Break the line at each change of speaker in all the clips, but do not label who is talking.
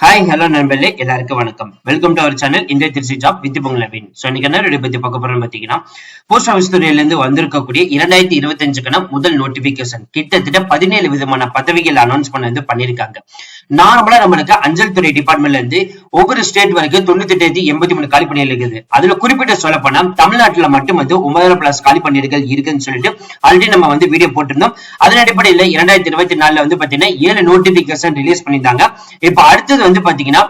Hi hello நண்பர்களே, எல்லாருக்கும் வணக்கம். Welcome to our channel India Trichy job with பொங்கலவின். சோ இன்னைக்கு என்ன ரெடி பத்தி பார்க்க போறோம்னு பாத்தீங்கன்னா, போஸ்ட் ஆஃபீஸ் துறையில இருந்து வந்திருக்கக்கூடிய 2025க்கான முதல் நோட்டிபிகேஷன். கிட்டத்தட்ட 17 விதமான பதவிகள் அனௌன்ஸ் பண்ணிருக்காங்க. நார்மலா நம்மளுக்கு அஞ்சல் துறை டிபார்ட்மெண்ட்ல இருந்து ஒவ்வொரு ஸ்டேட் வரைக்கும் 9883 காலி பணிகள் இருக்குது. அதுல குறிப்பிட்ட சொல்ல போனா தமிழ்நாட்டுல மட்டும் 9,000+ காலி பணிகள் இருக்குன்னு சொல்லிட்டு ஆல்ரெடி நம்ம வீடியோ போட்டிருந்தோம். அதன் அடிப்படையில 2024 பாத்தீங்கன்னா 7 நோட்டிபிகேஷன் ரிலீஸ் பண்ணியிருந்தாங்க. இப்ப அடுத்தது பாத்தீங்கன்னா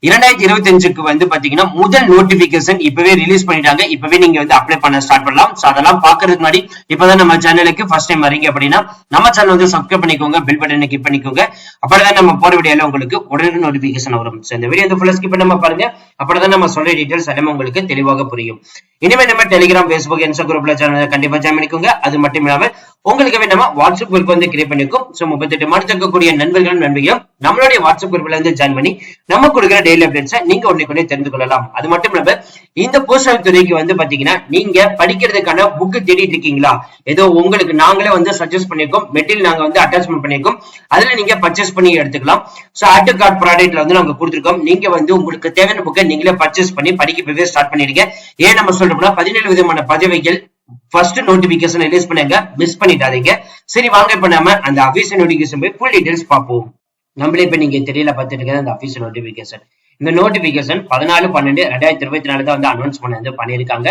2025க்கு பாத்தீங்கன்னா முதல் நோட்டிபிகேஷன் இப்பவே ரிலீஸ் பண்ணிட்டாங்க. இப்பவே நீங்க அப்ளை பண்ண ஸ்டார்ட் பண்ணலாம். சோ அதெல்லாம் பாக்குறதுக்கு முன்னாடி இப்பதான் நம்ம சேனலுக்கு ஃபர்ஸ்ட் டைம் வரீங்க அப்படின்னா நம்ம சேனல் சப்ஸ்கிரைப் பண்ணிக்கோங்க, பெல் பட்டனை கிளிக் பண்ணிக்கோங்க. அப்பதான் நம்ம போற வீடியோல உங்களுக்கு உடனே நோட்டிபிகேஷன் வரும். சோ இந்த வீடியோ ஃபுல்லா ஸ்கிப் பண்ணாம பாருங்க. அப்பதான் நம்ம சொல்ற டீடைல்ஸ் எல்லாமே உங்களுக்கு தெளிவாக புரியும். இனிமே நம்ம டெலிகிராம், Facebook, இன்ஸ்டா குரூப்ல சேனலை கண்டிப்பா ஜாயின் பண்ணிக்கோங்க. அது மட்டும் இல்லாம உங்களுக்கு நம்ம வாட்ஸ்அப் குரூப் கிரியேட் பண்ணிருக்கோம். சோ 38 மாதம் இருக்கக்கூடிய நண்பர்களும் நண்பர்களும் நம்மளுடைய வாட்ஸ்அப் குரூப்ல ஜாயின் பண்ணி நம்ம கொடுக்கிற டெய்லி அப்டேட்ஸை நீங்க உடனே தெரிந்து கொள்ளலாம். அது மட்டும் இல்லாம இந்த போஸ்ட் ஆஃபீஸ் துறைக்கு பாத்தீங்கன்னா நீங்க படிக்கிறதுக்கான புக் தேடிட்டு இருக்கீங்களா? ஏதோ உங்களுக்கு நாங்களே சஜஸ்ட் பண்ணிருக்கோம், மெட்டீரியல் நாங்க அட்டாச்மெண்ட் பண்ணிருக்கோம். அதுல நீங்க பர்ச்சேஸ் பண்ணி எடுத்துக்கலாம். சோ ஆட் கார்டு ப்ராடக்ட்ல நாங்க கொடுத்திருக்கோம். நீங்க உங்களுக்கு தேவையான புக்கை நீங்களே பர்ச்சேஸ் பண்ணி படிக்க ஸ்டார்ட் பண்ணிருங்க. ஏன் நம்ம சொல்றோம்னா 17 விதமான பதவிகள் ஃபர்ஸ்ட் நோட்டிபிகேஷன் ரிலீஸ் பண்ணாங்க, மிஸ் பண்ணிடாதீங்க. சரி வாங்க, இப்ப நம்ம அந்த அபிஷியல் நோட்டிபிகேஷன் போய் ஃபுல் டீடைல்ஸ் பார்ப்போம். நம்மளே இப்ப நீங்க தெரியல பார்த்துட்டு அந்த அபிஷியல் நோட்டிபிகேஷன். இந்த நோட்டிபிகேஷன் 14/12/2024 தான் அனௌன்ஸ் பண்ணிருக்காங்க.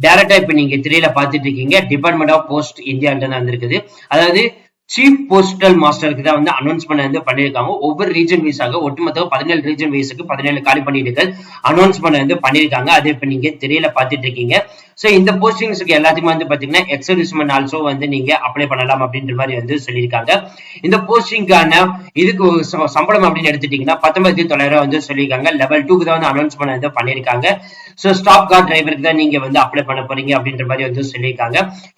டைரக்டா இப்ப நீங்க தெரியல பார்த்துட்டு இருக்கீங்க, டிபார்ட்மெண்ட் ஆஃப் போஸ்ட் இந்தியா தான் வந்திருக்குது. அதாவது சீஃப் போஸ்டல் மாஸ்டருக்கு தான் அனௌன்ஸ் பண்ணிருக்காங்க. ஒவ்வொரு ரீஜன் வைஸாக ஒட்டுமொத்த 17 ரீஜன் வைஸுக்கு 17 காலி பணியிடங்கள் அனௌன்ஸ் பண்ணிருக்காங்க. அது இப்ப நீங்க தெரியல பார்த்துட்டு இருக்கீங்க. சோ இந்த போஸ்டிங்ஸ்க்கு எல்லாத்தையுமே பாத்தீங்கன்னா எக்ஸர்விஸ்மென் ஆல்சோ நீங்க அப்ளை பண்ணலாம் அப்படின்ற மாதிரி சொல்லியிருக்காங்க. இந்த போஸ்டிங்கான இதுக்கு சம்பளம் அப்படின்னு எடுத்துட்டீங்கன்னா 19,900 சொல்லியிருக்காங்க. லெவல் 2க்கு தான் அனௌன்ஸ் பண்ணிருக்காங்க. சோ ஸ்டாப் கார் டிரைவருக்கு தான் நீங்க அப்ளை பண்ண போறீங்க அப்படின்ற மாதிரி சொல்லியிருக்காங்க.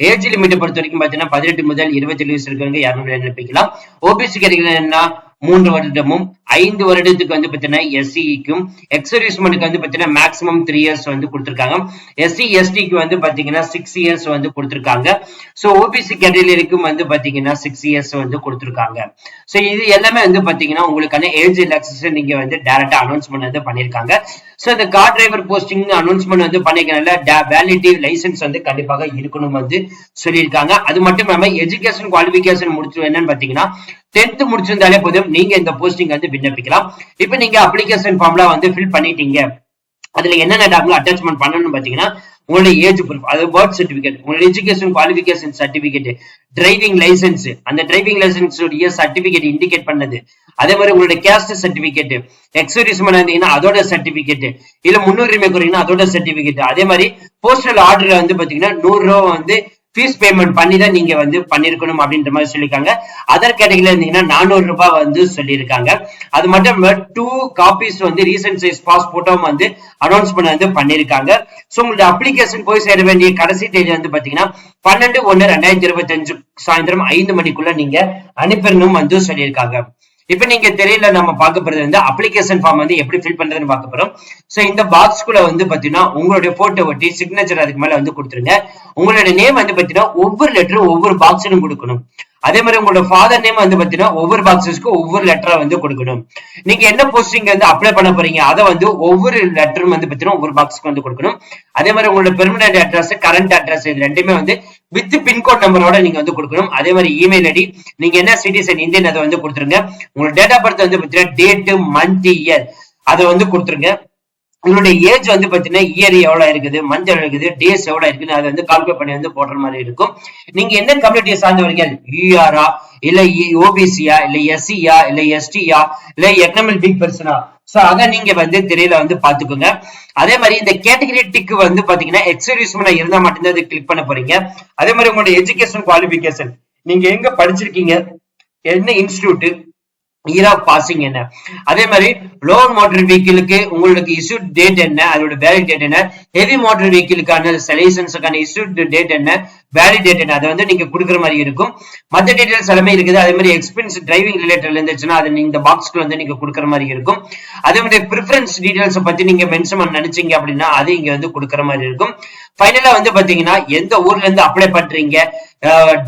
ஏஜ் லிமிட் பொறுத்த வரைக்கும் பாத்தீங்கன்னா 18 முதல் 27 வயசு இருக்கவங்க யாரும் விண்ணப்பிக்கலாம். ஓபிசி கேட்டகரினா 3 வருடமும் 5 வருடத்துக்கு பாத்தீங்கன்னா எஸ்சிக்கும், எக்ஸர்விஸ்மென்ட்க்கு பாத்தீங்கன்னா மேக்ஸிமம் 3 இயர்ஸ் கொடுத்திருக்காங்க. எஸ்சி எஸ்டிக்கு பாத்தீங்கன்னா 6 இயர்ஸ் கொடுத்திருக்காங்க. சோ ஓபிசி கேட்டகரிக்கும் பாத்தீங்கன்னா 6 இயர்ஸ் கொடுத்திருக்காங்க. சோ இது எல்லாமே பாத்தீங்கன்னா உங்களுக்கான ஏஜ் ரிலாக்சேஷன் நீங்க டைரக்டா அனௌன்ஸ்மென்ட் பண்ணிருக்காங்க. சோ இந்த கார் டிரைவர் போஸ்டிங் அனௌன்ஸ்மென்ட் பண்ணிருக்கனால வேலிடிட்டி லைசன்ஸ் கண்டிப்பாக இருக்கணும் சொல்லியிருக்காங்க. அது மட்டும் இல்லாம எஜுகேஷன் குவாலிபிகேஷன் முடிச்சு என்னன்னு பாத்தீங்கன்னா 10th முடிச்சிருந்தாலே போதும் நீங்க இந்த போஸ்டிங் விண்ணப்பிக்கலாம். இப்ப நீங்க அப்ளிகேஷன் ஃபார்ம்லாம் ஃபில் பண்ணிட்டீங்க. அதுல என்னென்ன டாக்குமெண்ட் அட்டாச்மெண்ட் பண்ணணும்னு பாத்தீங்கன்னா உங்களுடைய ஏஜ் ப்ரூஃப், அது பர்த் சர்டிபிகேட், உங்களுடைய education qualification certificate, driving licence, அந்த டிரைவிங் லைசன்ஸ் உடைய சர்டிபிகேட் இண்டிகேட் பண்ணது, அதே மாதிரி உங்களுடைய கேஸ்ட் சர்டிபிகேட், எக்ஸர்விஸ்மென்ட் இருந்தீங்கன்னா அதோட சர்டிபிகேட், இல்ல முன்னுரிமை குறைங்கன்னா அதோட சர்டிபிகேட், அதே மாதிரி போஸ்டல் ஆர்டர்ல பாத்தீங்கன்னா 100 ரூபா ஃபீஸ் பேமெண்ட் பண்ணி தான் நீங்க பண்ணிருக்கணும் அப்படின்ற மாதிரி சொல்லிருக்காங்க. அதர் கேட்டகரியில இருந்தீங்கன்னா 400 ரூபாய் சொல்லியிருக்காங்க. அது மட்டும் 2 காப்பீஸ் ரீசன்ட் சைஸ் பாஸ்போர்ட்டும் அனௌன்ஸ் பண்ணிருக்காங்க. சோ உங்களுடைய அப்ளிகேஷன் போய் சேர வேண்டிய கடைசி தேதி பாத்தீங்கன்னா 12/1/2025 சாயந்தரம் 5 மணிக்குள்ள நீங்க அனுப்பிடணும் சொல்லியிருக்காங்க. இப்ப நீங்க தெரியல நம்ம பார்க்க போறது அப்ளிகேஷன் ஃபார்ம் எப்படி ஃபில் பண்றதுன்னு பார்க்க போறோம். சோ இந்த பாக்ஸ்குள்ள பாத்தீங்கன்னா உங்களுடைய போட்டோ ஒட்டி சிக்னேச்சர் அதுக்கு மேல கொடுத்துருங்க. உங்களுடைய நேம் பாத்தீங்கன்னா ஒவ்வொரு லெட்டரும் ஒவ்வொரு பாக்ஸிலும் கொடுக்கணும். அதே மாதிரி உங்களோட ஃபாதர் நேம் பாத்தீங்கன்னா ஒவ்வொரு பாக்ஸஸ்க்கு ஒவ்வொரு லெட்டரா கொடுக்கணும். நீங்க என்ன போஸ்டிங் அப்ளை பண்ண போறீங்க அதை ஒவ்வொரு லெட்டரும் பாத்தீங்கன்னா ஒவ்வொரு பாக்ஸ்க்கு கொடுக்கணும். அதே மாதிரி உங்களோட பெர்மனன்ட் அட்ரஸ், கரண்ட் அட்ரஸ் இது ரெண்டுமே வித் பின்கோட் நம்பரோட நீங்க கொடுக்கணும். அதே மாதிரி இமெயில் ஐடி, நீங்க என்ன சிட்டிசன் இந்தியன் அதை கொடுத்துருங்க. உங்களோட டேட் ஆஃப் பர்த் பாத்தீங்கன்னா டேட், மந்த், இயர் அதை கொடுத்துருங்க. உங்களுடைய ஏஜ் பாத்தீங்கன்னா இயர் எவ்வளவு இருக்குது, மந்த் எவ்வளவு இருக்குது, டேஸ் எவ்வளவு இருக்குது அதை கால்குலேட் பண்ணி போடுற மாதிரி இருக்கும். நீங்க என்ன கம்யூனிட்டியை சார்ந்தவங்க, யூஆரா இல்ல ஓபிசியா இல்ல எஸ்சியா இல்ல எஸ்டியா இல்ல எக்கனாமிக் வீக் பர்சனா, சோ அத நீங்க திரையில பாத்துக்கோங்க. அதே மாதிரி இந்த கேட்டகரி டிக் பாத்தீங்கன்னா எக்ஸர்விஸ்மென்ட் இருந்தா மட்டும்தான் அதை கிளிக் பண்ண போறீங்க. அதே மாதிரி உங்களுடைய எஜுகேஷன் குவாலிபிகேஷன், நீங்க எங்க படிச்சிருக்கீங்க, என்ன இன்ஸ்டிடியூட், இயர் ஆஃப் பாசிங் என்ன, அதே மாதிரி லோவர் மோட்டார் வெஹிக்கிளுக்கு உங்களுக்கு இஷ்யூ டேட் என்ன, அதோட வேலிட் டேட் என்ன, ஹெவி மோட்டார் வெஹிக்கிளுக்கான லைசன்ஸுக்கான இஷ்யூ டேட் என்ன, வேலிட் டேட் என்ன, அதை நீங்க கொடுக்குற மாதிரி இருக்கும். மற்ற டீடைல்ஸ் எல்லாமே இருக்குது. அதே மாதிரி எக்ஸ்பென்ஸ் டிரைவிங் ரிலேட்டட் இருந்துச்சுன்னா அதை இந்த பாக்ஸ்க்கு நீங்க கொடுக்குற மாதிரி இருக்கும். அதே மாதிரி ப்ரிஃபரன்ஸ் டீடைல்ஸ் பத்தி நீங்க மென்ஷன் பண்ண நினைச்சீங்க அப்படின்னா அது இங்க கொடுக்குற மாதிரி இருக்கும். ஃபைனலா பாத்தீங்கன்னா எந்த ஊர்ல இருந்து அப்ளை பண்றீங்க,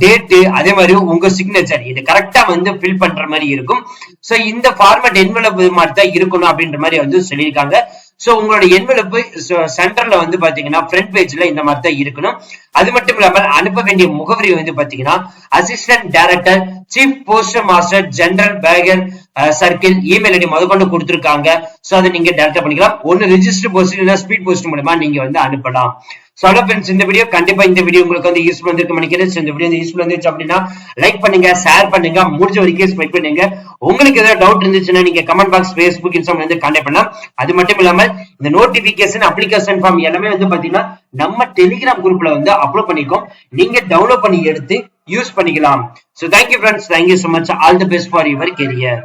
டேட், அதே மாதிரி உங்க சிக்னேச்சர் இது கரெக்டா வந்து ஃபில் பண்ற மாதிரி இருக்கும். சோ இந்த ஃபார்மேட் என்வலப் மாதிரி தான் இருக்கணும் அப்படின்ற மாதிரி வந்து சொல்லியிருக்காங்க. சோ உங்களோட என்வலப் சென்டர்ல வந்து பாத்தீங்கன்னா ஃப்ரண்ட் பேஜ்ல இந்த மாதிரி தான் இருக்கணும். அது மட்டும் இல்லாம அனுப்ப வேண்டிய முகவரி வந்து பாத்தீங்கன்னா assistant director, chief post master, general பேகர் சர்க்கிள், இமெயில் ஐடி முதற்கொண்டு கொடுத்திருக்காங்க. சோ அதை நீங்க டைரக்டா பண்ணிக்கலாம். ஒன்னு ரிஜிஸ்டர் போஸ்ட் இல்ல ஸ்பீட் போஸ்ட் மூலமா நீங்க வந்து அனுப்பலாம். சோ ஃப்ரெண்ட்ஸ், இந்த வீடியோ கண்டிப்பா இந்த வீடியோ உங்களுக்கு வந்து யூஸ்ஃபுல் வந்திருக்கும் நினைக்கிறேன். இந்த வீடியோ யூஸ்ஃபுல் வந்துச்சு அப்படின்னா லைக் பண்ணுங்க, ஷேர் பண்ணுங்க, முடிஞ்ச வரைக்கும் ஸ்ப்ரெட் பண்ணுங்க. உங்களுக்கு ஏதாவது டவுட் இருந்துச்சுன்னா நீங்க கமெண்ட் பாக்ஸ், Facebook, Instagram வந்து கான்டாக்ட் பண்ணலாம். அது மட்டும் இல்லாம இந்த நோட்டிபிகேஷன், அப்ளிகேஷன் ஃபார்ம் எல்லாமே வந்து பாத்தீங்கன்னா நம்ம டெலிகிராம் குரூப்ல வந்து அப்லோட் பண்ணிருக்கோம். நீங்க டவுன்லோட் பண்ணி எடுத்து யூஸ் பண்ணிக்கலாம். So thank you friends, thank you so much, all the best for your career.